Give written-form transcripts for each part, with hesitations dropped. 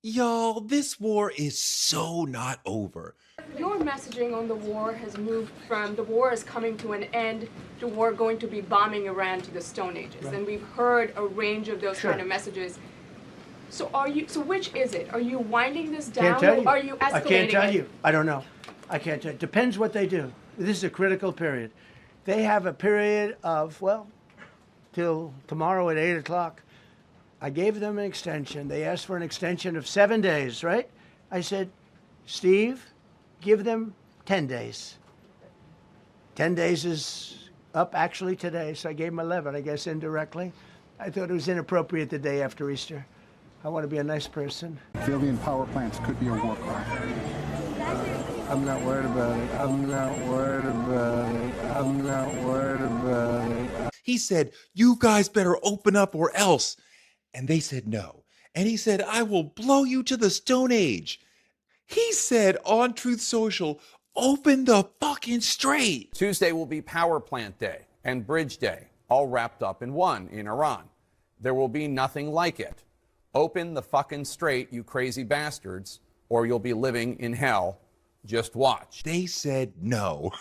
Y'all, this war is so not over. Your messaging on the war has moved from the war is coming to an end to war going to be bombing Iran to the Stone Ages. Right. And we've heard a range of those kind of messages. So which is it? Are you winding this down? Can't tell you. Or are you escalating I can't tell it? you. I don't know. I can't tell you. Depends what they do. This is a critical period. They have a period of, well, till tomorrow at 8 o'clock. I gave them an extension. They asked for an extension of 7 days, right? I said, Steve, give them 10 days. 10 days is up actually today, so I gave them 11, I guess, indirectly. I thought it was inappropriate the day after Easter. I want to be a nice person. Civilian power plants could be a war crime. I'm not worried about it. I'm not worried about it. I'm not worried about it. He said, you guys better open up or else. And they said no. And he said, I will blow you to the Stone Age. He said on Truth Social, open the fucking strait. Tuesday will be Power Plant Day and Bridge Day, all wrapped up in one in Iran. There will be nothing like it. Open the fucking strait, you crazy bastards, or you'll be living in hell. Just watch. They said no.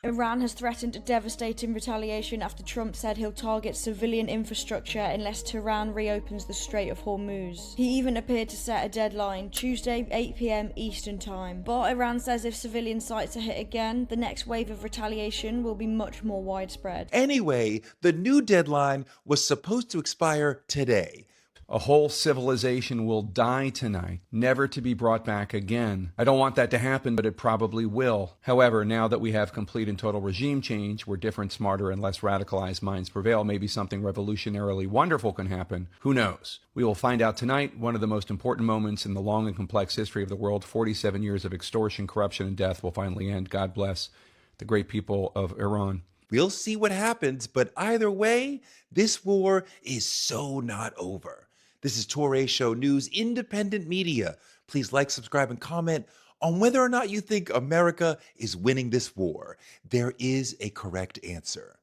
Iran has threatened a devastating retaliation after Trump said he'll target civilian infrastructure unless Tehran reopens the Strait of Hormuz. He even appeared to set a deadline, Tuesday 8 p.m. Eastern Time. But Iran says if civilian sites are hit again, the next wave of retaliation will be much more widespread. Anyway, the new deadline was supposed to expire today. A whole civilization will die tonight, never to be brought back again. I don't want that to happen, but it probably will. However, now that we have complete and total regime change, where different, smarter, and less radicalized minds prevail, maybe something revolutionarily wonderful can happen. Who knows? We will find out tonight, one of the most important moments in the long and complex history of the world. 47 years of extortion, corruption, and death will finally end. God bless the great people of Iran. We'll see what happens, but either way, this war is so not over. This is Torre Show News, independent media. Please like, subscribe, and comment on whether or not you think America is winning this war. There is a correct answer.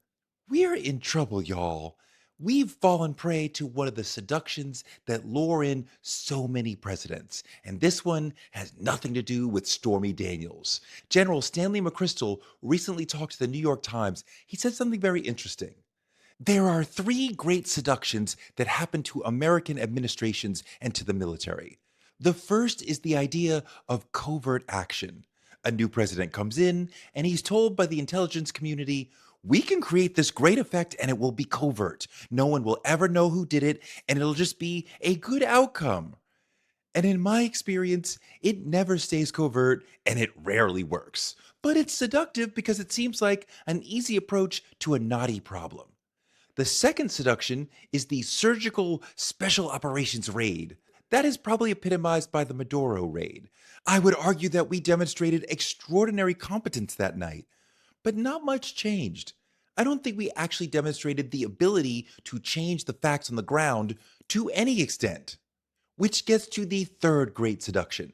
We're in trouble, y'all. We've fallen prey to one of the seductions that lure in so many presidents, and this one has nothing to do with Stormy Daniels. General Stanley McChrystal recently talked to the New York Times. He said something very interesting. There are three great seductions that happen to American administrations and to the military. The first is the idea of covert action. A new president comes in, and he's told by the intelligence community, we can create this great effect and it will be covert. No one will ever know who did it, and it'll just be a good outcome. And in my experience, it never stays covert and it rarely works. But it's seductive because it seems like an easy approach to a knotty problem. The second seduction is the surgical special operations raid. That is probably epitomized by the Maduro raid. I would argue that we demonstrated extraordinary competence that night, but not much changed. I don't think we actually demonstrated the ability to change the facts on the ground to any extent. Which gets to the third great seduction,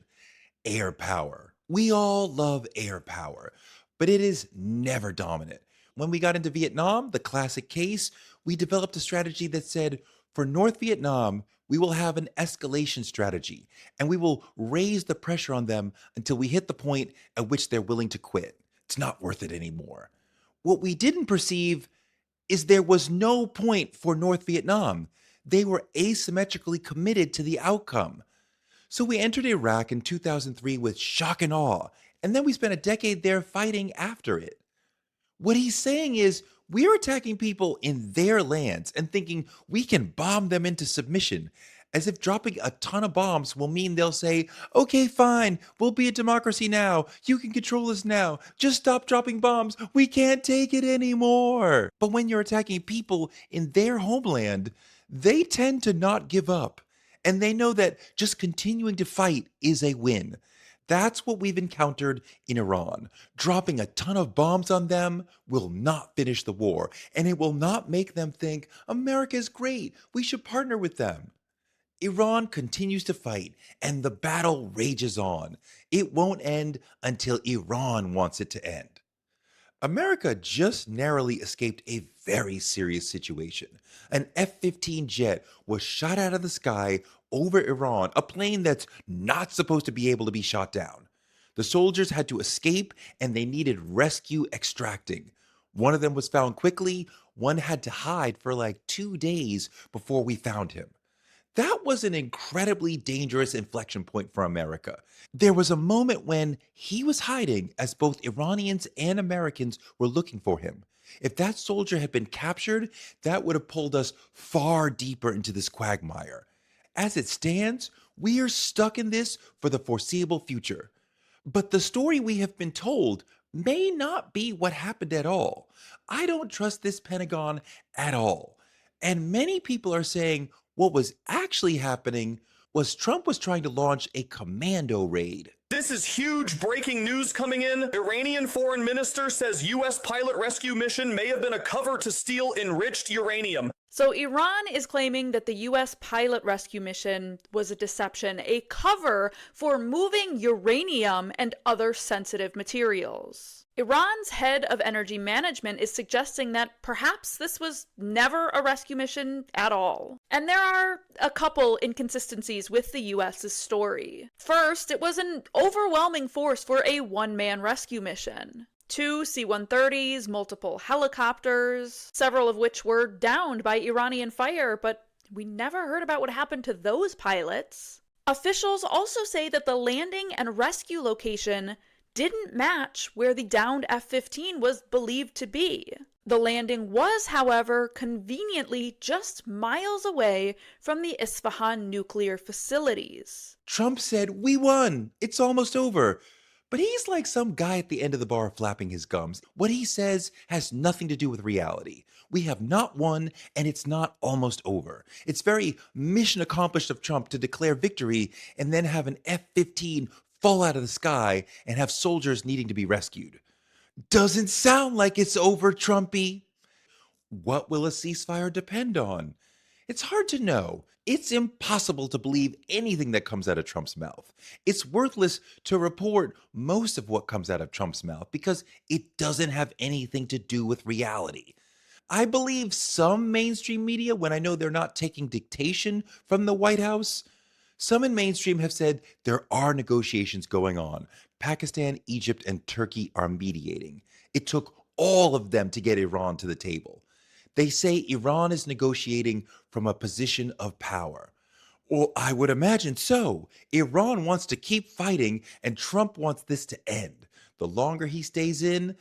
air power. We all love air power, but it is never dominant. When we got into Vietnam, the classic case, we developed a strategy that said, for North Vietnam, we will have an escalation strategy, and we will raise the pressure on them until we hit the point at which they're willing to quit. It's not worth it anymore. What we didn't perceive is there was no point for North Vietnam. They were asymmetrically committed to the outcome. So we entered Iraq in 2003 with shock and awe, and then we spent a decade there fighting after it. What he's saying is, we're attacking people in their lands and thinking we can bomb them into submission, as if dropping a ton of bombs will mean they'll say, okay, fine, we'll be a democracy now. You can control us now. Just stop dropping bombs. We can't take it anymore. But when you're attacking people in their homeland, they tend to not give up. And they know that just continuing to fight is a win. That's what we've encountered in Iran. Dropping a ton of bombs on them will not finish the war, and it will not make them think, America is great, we should partner with them. Iran continues to fight, and the battle rages on. It won't end until Iran wants it to end. America just narrowly escaped a very serious situation. An F-15 jet was shot out of the sky over Iran, a plane that's not supposed to be able to be shot down. The soldiers had to escape and they needed rescue extracting. One of them was found quickly, one had to hide for like 2 days before we found him. That was an incredibly dangerous inflection point for America. There was a moment when he was hiding as both Iranians and Americans were looking for him. If that soldier had been captured, that would have pulled us far deeper into this quagmire. As it stands, we are stuck in this for the foreseeable future. But the story we have been told may not be what happened at all. I don't trust this Pentagon at all. And many people are saying what was actually happening was Trump was trying to launch a commando raid. This is huge breaking news coming in. Iranian foreign minister says U.S. pilot rescue mission may have been a cover to steal enriched uranium. So Iran is claiming that the U.S. pilot rescue mission was a deception, a cover for moving uranium and other sensitive materials. Iran's head of energy management is suggesting that perhaps this was never a rescue mission at all. And there are a couple inconsistencies with the US's story. First, it was an overwhelming force for a one-man rescue mission. 2 C-130s, multiple helicopters, several of which were downed by Iranian fire, but we never heard about what happened to those pilots. Officials also say that the landing and rescue location didn't match where the downed F-15 was believed to be. The landing was, however, conveniently just miles away from the Isfahan nuclear facilities. Trump said, "We won. It's almost over." But he's like some guy at the end of the bar flapping his gums. What he says has nothing to do with reality. We have not won, and it's not almost over. It's very mission accomplished of Trump to declare victory and then have an F-15 fall out of the sky and have soldiers needing to be rescued. Doesn't sound like it's over, Trumpy. What will a ceasefire depend on? It's hard to know. It's impossible to believe anything that comes out of Trump's mouth. It's worthless to report most of what comes out of Trump's mouth because it doesn't have anything to do with reality. I believe some mainstream media when I know they're not taking dictation from the White House. Some in mainstream have said there are negotiations going on. Pakistan, Egypt, and Turkey are mediating. It took all of them to get Iran to the table. They say Iran is negotiating from a position of power. Well, I would imagine so. Iran wants to keep fighting, and Trump wants this to end. The longer he stays in,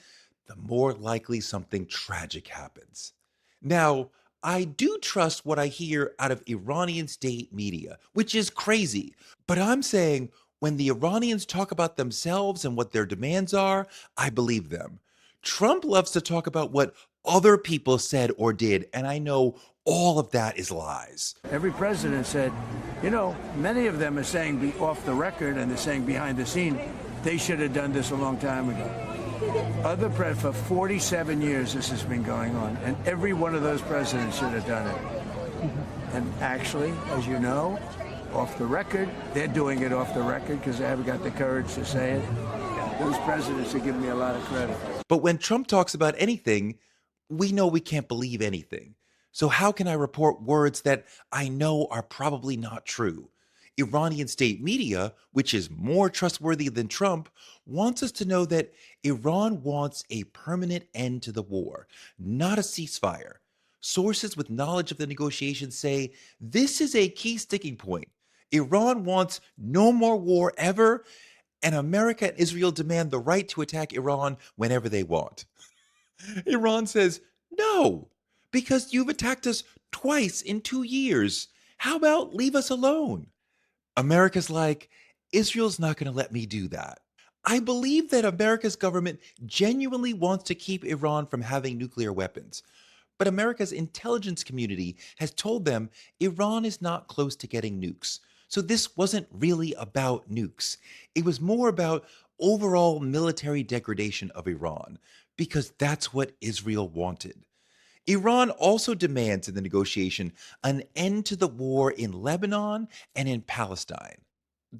the more likely something tragic happens. Now, I do trust what I hear out of Iranian state media, which is crazy. But I'm saying when the Iranians talk about themselves and what their demands are, I believe them. Trump loves to talk about what other people said or did, and I know all of that is lies. Every president said, many of them are saying be off the record and they're saying behind the scene, they should have done this a long time ago. For 47 years this has been going on, and every one of those presidents should have done it. And actually, as you know, off the record, they're doing it off the record because they haven't got the courage to say it. Those presidents are giving me a lot of credit. But when Trump talks about anything, we know we can't believe anything. So how can I report words that I know are probably not true? Iranian state media, which is more trustworthy than Trump, wants us to know that Iran wants a permanent end to the war, not a ceasefire. Sources with knowledge of the negotiations say this is a key sticking point. Iran wants no more war ever, and America and Israel demand the right to attack Iran whenever they want. Iran says, no, because you've attacked us twice in 2 years. How about leave us alone? America's like, Israel's not going to let me do that. I believe that America's government genuinely wants to keep Iran from having nuclear weapons. But America's intelligence community has told them Iran is not close to getting nukes. So this wasn't really about nukes. It was more about overall military degradation of Iran, because that's what Israel wanted. Iran also demands in the negotiation an end to the war in Lebanon and in Palestine.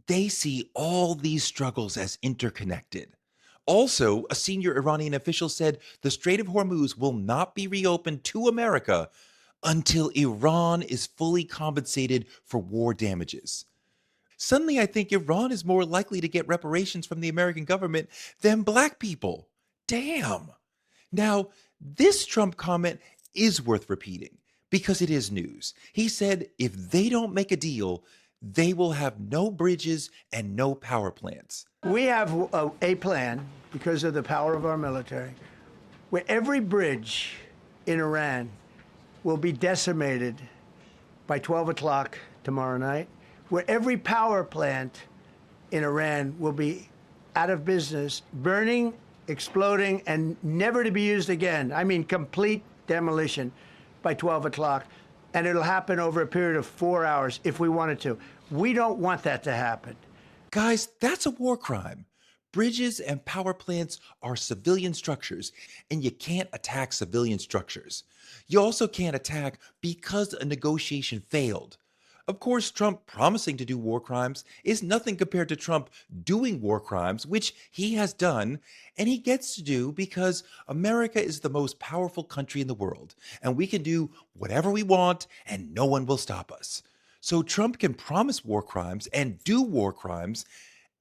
They see all these struggles as interconnected. Also, a senior Iranian official said the Strait of Hormuz will not be reopened to America until Iran is fully compensated for war damages. Suddenly, I think Iran is more likely to get reparations from the American government than black people. Damn. Now, this Trump comment is worth repeating because it is news. He said if they don't make a deal, they will have no bridges and no power plants. We have a plan, because of the power of our military, where every bridge in Iran will be decimated by 12 o'clock tomorrow night, where every power plant in Iran will be out of business, burning, exploding, and never to be used again. I mean, complete demolition by 12 o'clock. And it'll happen over a period of 4 hours if we wanted to. We don't want that to happen. Guys, that's a war crime. Bridges and power plants are civilian structures, and you can't attack civilian structures. You also can't attack because a negotiation failed. Of course, Trump promising to do war crimes is nothing compared to Trump doing war crimes, which he has done, and he gets to do because America is the most powerful country in the world, and we can do whatever we want, and no one will stop us. So Trump can promise war crimes and do war crimes,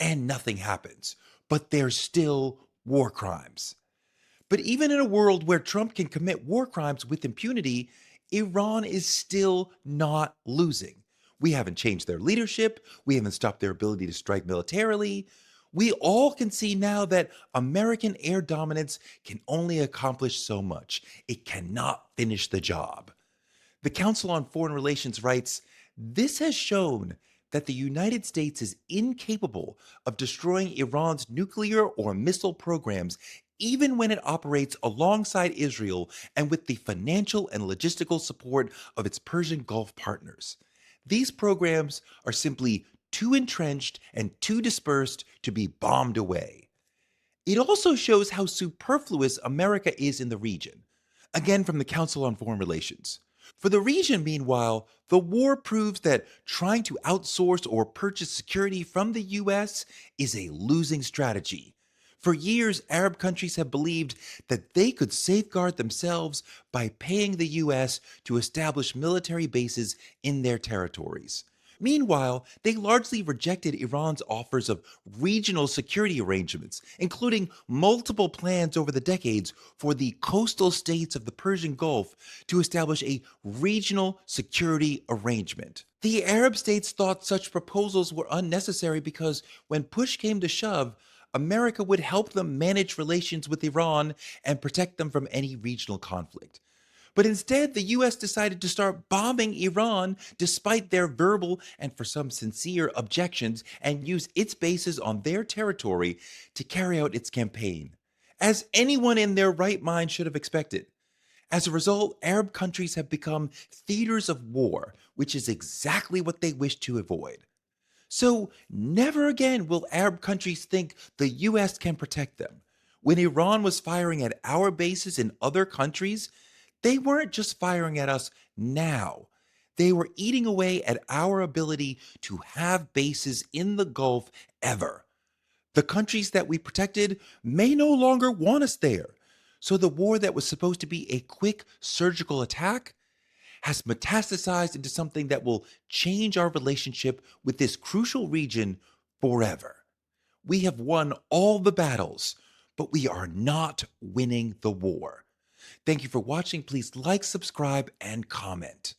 and nothing happens. But they're still war crimes. But even in a world where Trump can commit war crimes with impunity, Iran is still not losing. We haven't changed their leadership. We haven't stopped their ability to strike militarily. We all can see now that American air dominance can only accomplish so much. It cannot finish the job. The Council on Foreign Relations writes, "This has shown that the United States is incapable of destroying Iran's nuclear or missile programs, even when it operates alongside Israel and with the financial and logistical support of its Persian Gulf partners. These programs are simply too entrenched and too dispersed to be bombed away." It also shows how superfluous America is in the region. Again, from the Council on Foreign Relations. For the region, meanwhile, the war proves that trying to outsource or purchase security from the US is a losing strategy. For years, Arab countries have believed that they could safeguard themselves by paying the US to establish military bases in their territories. Meanwhile, they largely rejected Iran's offers of regional security arrangements, including multiple plans over the decades for the coastal states of the Persian Gulf to establish a regional security arrangement. The Arab states thought such proposals were unnecessary because when push came to shove, America would help them manage relations with Iran and protect them from any regional conflict. But instead, the US decided to start bombing Iran despite their verbal and, for some, sincere objections, and use its bases on their territory to carry out its campaign, as anyone in their right mind should have expected. As a result, Arab countries have become theaters of war, which is exactly what they wish to avoid. So never again will Arab countries think the US can protect them. When Iran was firing at our bases in other countries, they weren't just firing at us now. They were eating away at our ability to have bases in the Gulf ever. The countries that we protected may no longer want us there. So the war that was supposed to be a quick surgical attack has metastasized into something that will change our relationship with this crucial region forever. We have won all the battles, but we are not winning the war. Thank you for watching. Please like, subscribe, and comment.